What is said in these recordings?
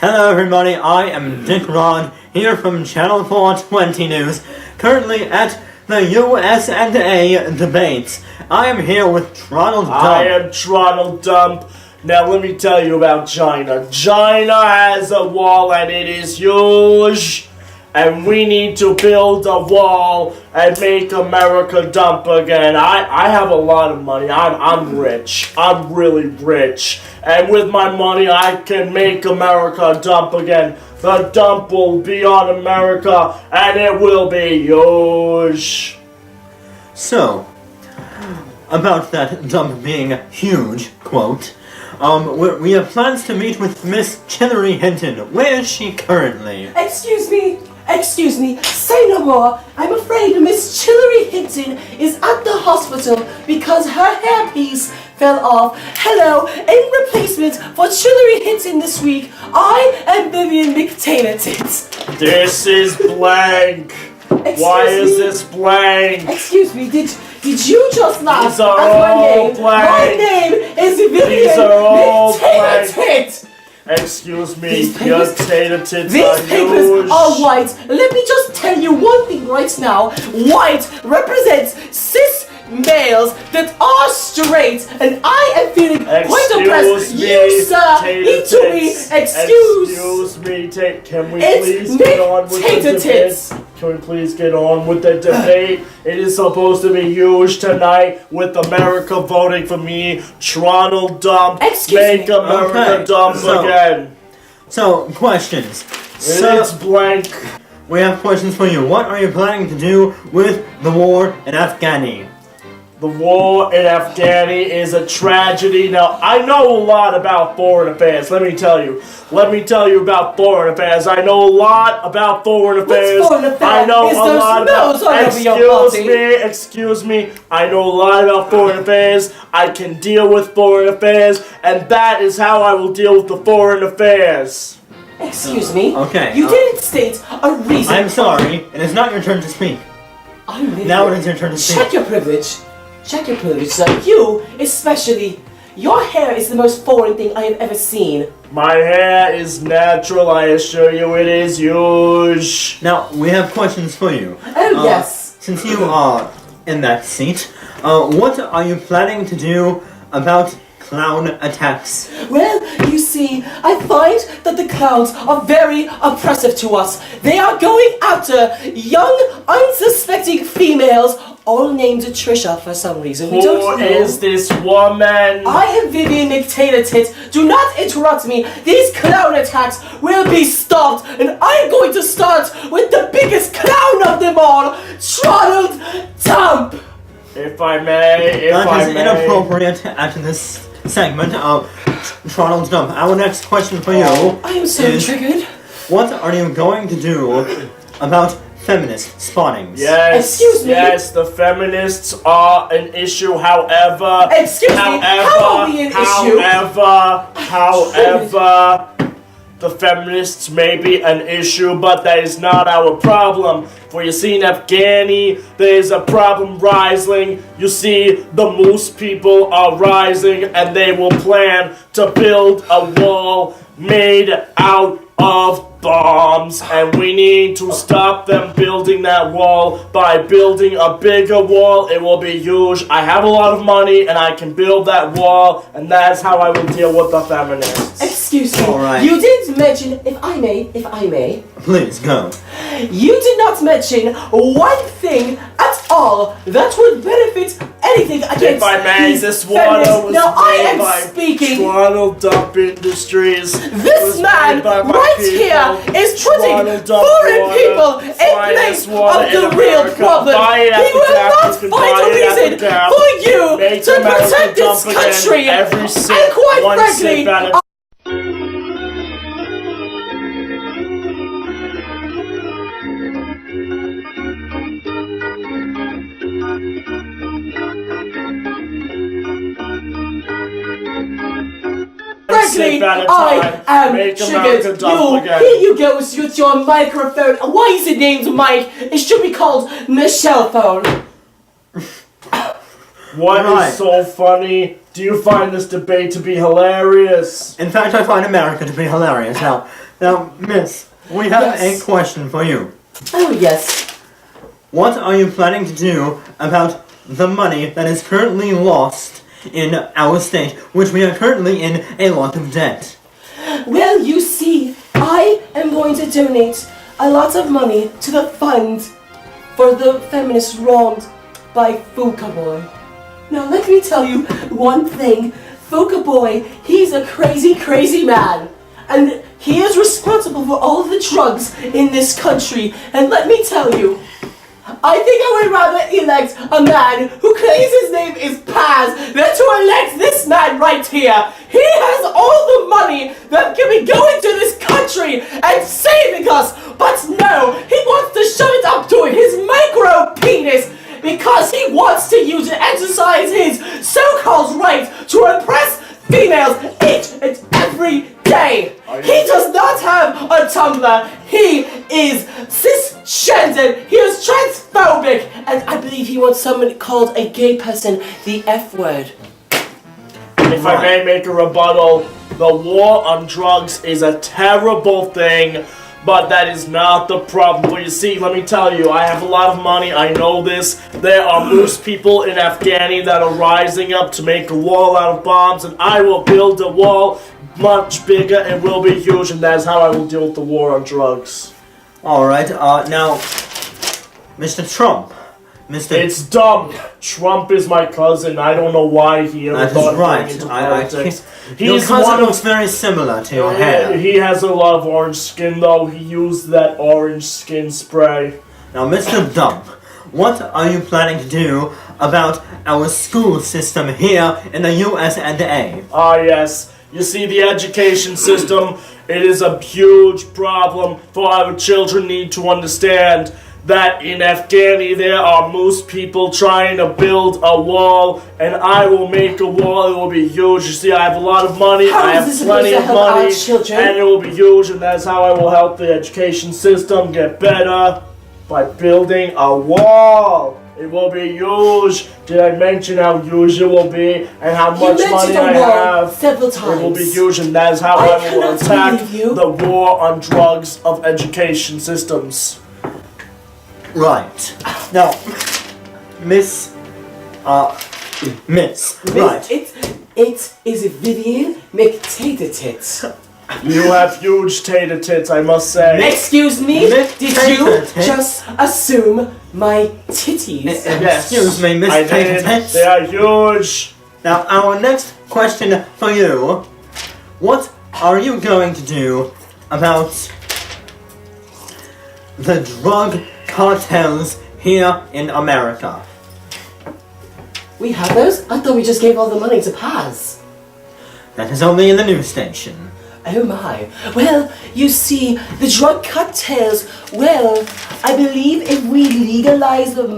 Hello everybody, I am Dick Rod, here from Channel 420 News, currently at the US&A debates. I am here with Tronald Dump. I am Tronald Dump. Now let me tell you about China. China has a wall and it is huge. And we need to build a wall and make America dump again. I have a lot of money. I'm rich. I'm really rich. And with my money, I can make America dump again. The dump will be on America, and it will be huge. So, about that dump being huge, quote, we have plans to meet with Miss Hillary Hinton. Where is she currently? Excuse me, say no more. I'm afraid Miss Hillary Hinton is at the hospital because her hairpiece fell off. Hello, in replacement for Hillary Hinton this week, I am ViViaane McTaylor. This is blank. Why is this blank? Excuse me, did you just laugh These are at my all name? blank. My name is These are all ViViaane blank. McTaylor. Excuse me, These your papers- tater tits These are papers huge. are white. Let me just tell you one thing right now. White represents cis males that are straight, and I am feeling quite oppressed. You, sir, need to be excused. Excuse me, can we It's please get on with the tater debate? tits. Can we please get on with the debate? It is supposed to be huge tonight with America voting for me. Tronald Dump. Excuse Make me. America Okay, dump so- again. So, questions. It is blank. We have questions for you. What are you planning to do with the war in Afghanistan? The war in Afghanistan is a tragedy. Now, I know a lot about foreign affairs, let me tell you. Let me tell you about foreign affairs. I know a lot about foreign affairs. What's foreign affairs? I know Is a those lot nose about... all over your body? Excuse me. I know a lot about foreign affairs. I can deal with foreign affairs, and that is how I will deal with the foreign affairs. Excuse me. Okay, You didn't state a reason. I'm sorry, it is not your turn to speak. I'm really Now it is your turn to speak. Check your privilege. Check your privilege, sir. You, especially, your hair is the most foreign thing I have ever seen. My hair is natural, I assure you it is huge. Now, we have questions for you. Oh, yes. Since you are in that seat, what are you planning to do about clown attacks? Well, you see, I find that the clowns are very oppressive to us. They are going after young, unsuspecting females, all named Trisha for some reason. We don't Who know. is this woman? I am ViViaane McTaylor. Do not interrupt me. These clown attacks will be stopped, and I'm going to start with the biggest clown of them all, Tronald Dump. If I may, That is inappropriate at this segment of Tronald Dump. Our next question for you I am so is, triggered. what are you going to do about feminist spottings? Yes, Excuse me? yes, the feminists are an issue, however... Excuse me, how are we an issue? However, the feminists may be an issue, but that is not our problem. For you see, in Afghani, there is a problem rising. You see, the moose people are rising, and they will plan to build a wall made out of bombs, and we need to stop them building that wall by building a bigger wall. It will be huge. I have a lot of money, and I can build that wall, and that's how I will deal with the feminists. Excuse me. All right. You didn't mention, if I may, Please, go. you did not mention one thing at all that would benefit anything against If I may, these this water feminists. was Now I made am by speaking. Tronald Dump Industries. It This was man made by my right people. here is putting Tronald Dump foreign water, people in finest place water of the in real America. problem. Buy it at He the will tap, not you can find buy a it at reason the tap. for you Make to America protect dump this again. country. Every sip, And quite one frankly, sip at a frankly, sip at a I time. am Make America triggered. dump again. Here you go with your microphone. Why is it named Mike? It should be called Michelle phone. What Right. is so funny Do you find this debate to be hilarious? In fact, I find America to be hilarious. Now, Miss, we have Yes. a question for you. Oh, yes. What are you planning to do about the money that is currently lost in our state, which we are currently in a lot of debt? Well, you see, I am going to donate a lot of money to the fund for the feminists wronged by Fuka Boy. Now, let me tell you one thing. Fuka Boy, he's a crazy, crazy man. And he is responsible for all the drugs in this country. And let me tell you, I think I would rather elect a man who claims his name is Paz than to elect this man right here. He has all the money that can be going to this country and saving us. But no, he wants to shove it up to his micro penis because he wants to use it, exercise his so-called right to oppress females each and every day. He does not have a Tumblr. He is cisgendered. He is transphobic. And I believe he wants someone called a gay person the F word. If I may make a rebuttal, the war on drugs is a terrible thing, but that is not the problem. But you see, let me tell you, I have a lot of money, I know this. There are moose people in Afghani that are rising up to make a wall out of bombs, and I will build a wall much bigger and will be huge, and that's how I will deal with the war on drugs. Alright, now, Mr. Trump. It's dumb. Trump is my cousin. I don't know why he ever That thought is of right. going into Your politics. cousin looks very similar to your hair. He has a lot of orange skin, though. He used that orange skin spray. Now, Mr. Dump, what are you planning to do about our school system here in the USA? Ah, yes. You see, the education system, it is a huge problem for our children need to understand that in Afghani there are moose people trying to build a wall, and I will make a wall. It will be huge. You see, I have a lot of money. How I is have this plenty supposed of to help money, our children? and it will be huge, and that's how I will help the education system get better, by building a wall. It will be huge. Did I mention how huge it will be and how much money I have? Several times. It will be huge, and that's how I I will cannot attack believe you. the war on drugs of education systems. Right. Now, Miss, right. It is ViViaane McTater-Tits. You have huge tater tits, I must say. Excuse me? Miss Did you Tater-Tits? just assume my titties? Yes. Excuse me, Miss I did. Tater-Tits. They are huge. Now, our next question for you. What are you going to do about the drug cartels here in America? We have those? I thought we just gave all the money to Paz. That is only in the news station. Oh my. Well, you see, the drug cartels, well, I believe if we legalize the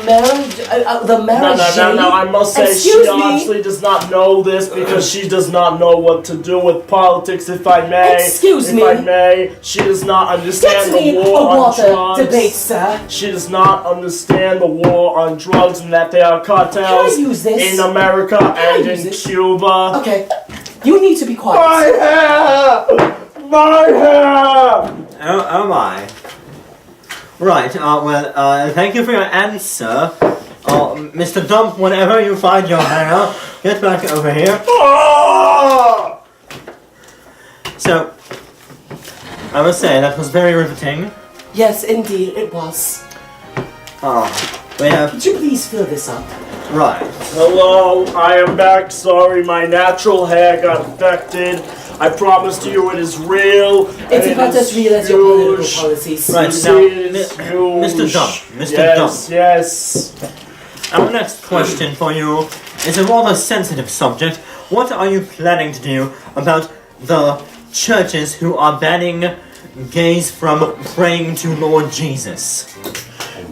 marriage, No, I must say Excuse she me? honestly does not know this because she does not know what to do with politics, if I may. Excuse me? If I may, she does not Get understand me the a war on water drugs. debate, sir. She does not understand the war on drugs and that there are cartels Can I use this? in America I and use in this? Cuba. Okay, you need to be quiet. My hair! My hair! Oh my. Right, thank you for your answer. Mr. Dump, whenever you find your hair, get back over here. Ah! So, I must say, that was very riveting. Yes, indeed, it was. We have, Could you please fill this up? right. Hello, I am back. Sorry, my natural hair got affected. I promise you it is real. It's and about it as is real as your political huge. policies. Right. You now, see, it is Mi- huge. Mr. Dump, Mr. Yes, Dump. yes. Our next question for you is a rather sensitive subject. What are you planning to do about the churches who are banning gays from praying to Lord Jesus?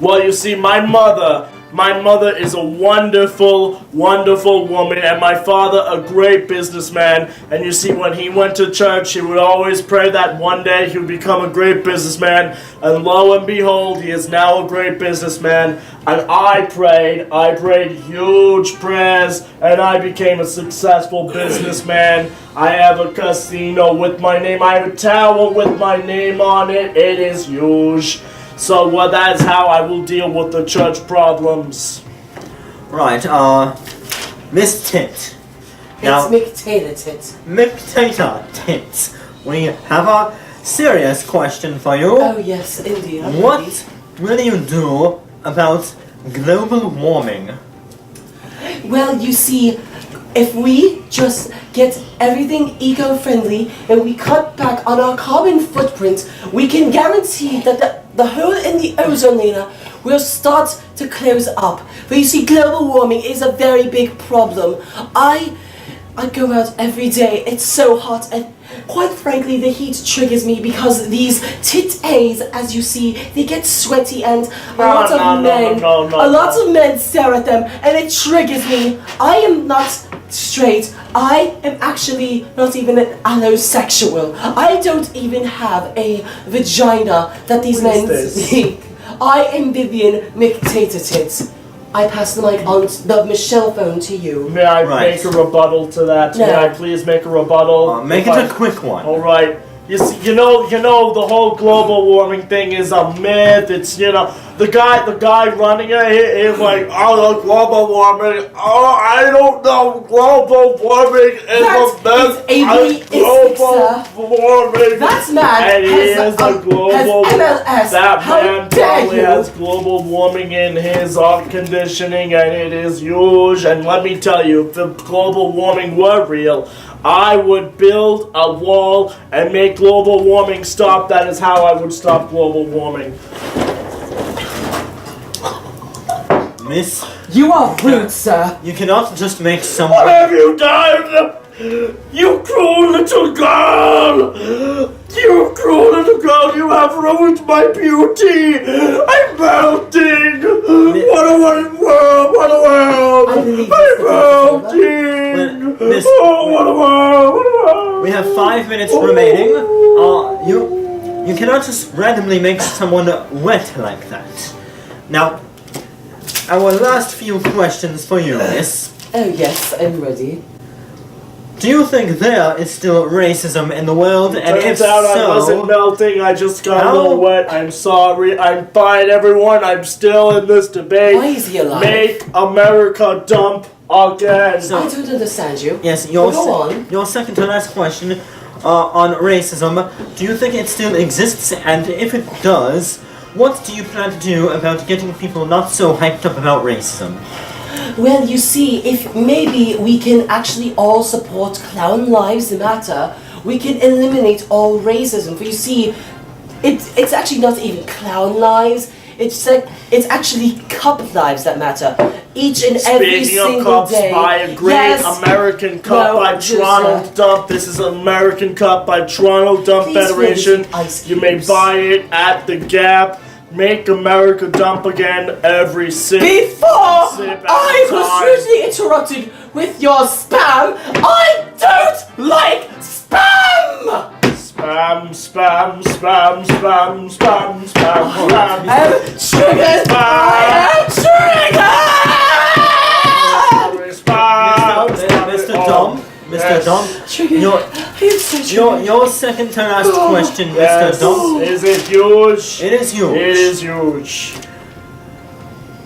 Well, you see, my mother My mother is a wonderful, wonderful woman, and my father a great businessman. And you see, when he went to church, he would always pray that one day he would become a great businessman. And lo and behold, he is now a great businessman. And I prayed huge prayers, and I became a successful businessman. I have a casino with my name. I have a tower with my name on it. It is huge. So that's how I will deal with the church problems. Right, Miss Tit. It's McTater Tit. McTater Tit. We have a serious question for you. Oh yes, indeed. What will you do about global warming? Well, you see, if we just get everything eco-friendly and we cut back on our carbon footprint, we can guarantee that the hole in the ozone layer will start to close up. But you see, global warming is a very big problem. I go out every day, it's so hot, and quite frankly the heat triggers me because these tit-A's, as you see, they get sweaty, and a lot of men stare at them, and it triggers me. I am not straight. I am actually not even an allosexual. I don't even have a vagina that these men think. I am ViViaane McTater-Tit. I pass the mic on the Michelle phone to you. May I make a rebuttal to that? No. May I please make a rebuttal? Make it a quick one. All right. You see, you know, the whole global warming thing is a myth. It's, the guy running it, he's like, oh, the global warming. Oh, I don't know. Global warming is a myth. Global warming. That man and has a global. MLS. That How man dare probably you? has global warming in his air conditioning, and it is huge. And let me tell you, if the global warming were real, I would build a wall and make global warming stop. That is how I would stop global warming. Miss, You are rude, sir. you cannot just make someone... What have you done? You cruel little girl! You cruel little girl, you have ruined my beauty! I'm melting! What a world! What a world! I believe I'm this melting! Miss, Oh, what a world! What a world! we have 5 minutes remaining. You cannot just randomly make someone wet like that. Now, our last few questions for you, Miss. Oh yes, I'm ready. Do you think there is still racism in the world? And if Turns out so, I wasn't melting, I just got a How? little wet. I'm sorry. I'm fine, everyone. I'm still in this debate. Why is he alive? Make America dump again. I don't understand you. yes, Go on. your second to last question on racism. Do you think it still exists? And if it does, what do you plan to do about getting people not so hyped up about racism? Well, you see, if maybe we can actually all support Clown Lives Matter, we can eliminate all racism. For you see, it's actually not even clown lives. It's actually cup lives that matter. Each and every Speaking of single cups, day. buy a great Yes. American Cup No, by just, Tronald Dump. This is an American Cup by Tronald Dump Please Federation. fill this with ice You may cubes. buy it at the Gap. Make America dump again every sip. Before Sip at I a was time. rudely interrupted with your spam, I don't like spam! Spam, spam, spam, spam, spam, spam, spam. I'm triggered! I am triggered! Spam, Mr. Dom, Mr. Dom, Triggered. your I'm so triggered. your second to last question, Mr. Yes. Dom. Is it huge? It is huge. It is huge.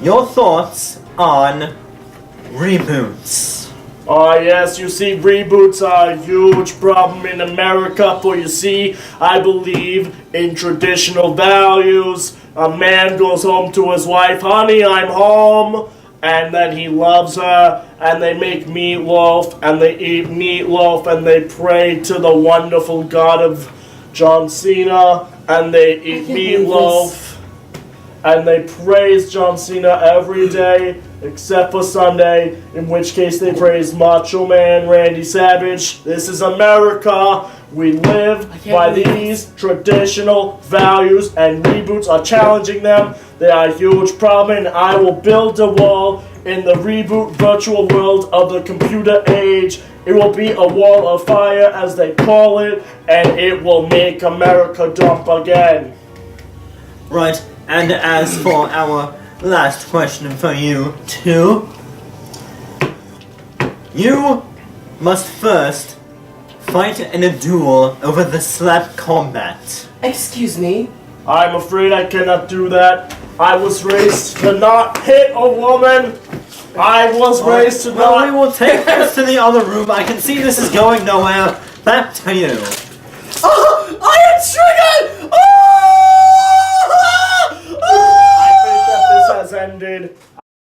Your thoughts on reboots? Yes, you see, reboots are a huge problem in America, for you see, I believe in traditional values. A man goes home to his wife, honey, I'm home, and then he loves her, and they make meatloaf, and they eat meatloaf, and they pray to the wonderful God of John Cena, and they eat can't believe meatloaf. and they praise John Cena every day except for Sunday, in which case they praise Macho Man Randy Savage. This is America. We live by these traditional values, and reboots are challenging them. They are a huge problem, and I will build a wall in the reboot virtual world of the computer age. It will be a wall of fire, as they call it, and it will make America dump again. Right, and as for our last question for you two, you must first fight in a duel over the slap combat. Excuse me. I'm afraid I cannot do that. I was raised to not hit a woman. I was raised to Well, not... we will take this to the other room. I can see this is going nowhere. Back to you. Oh, I am triggered!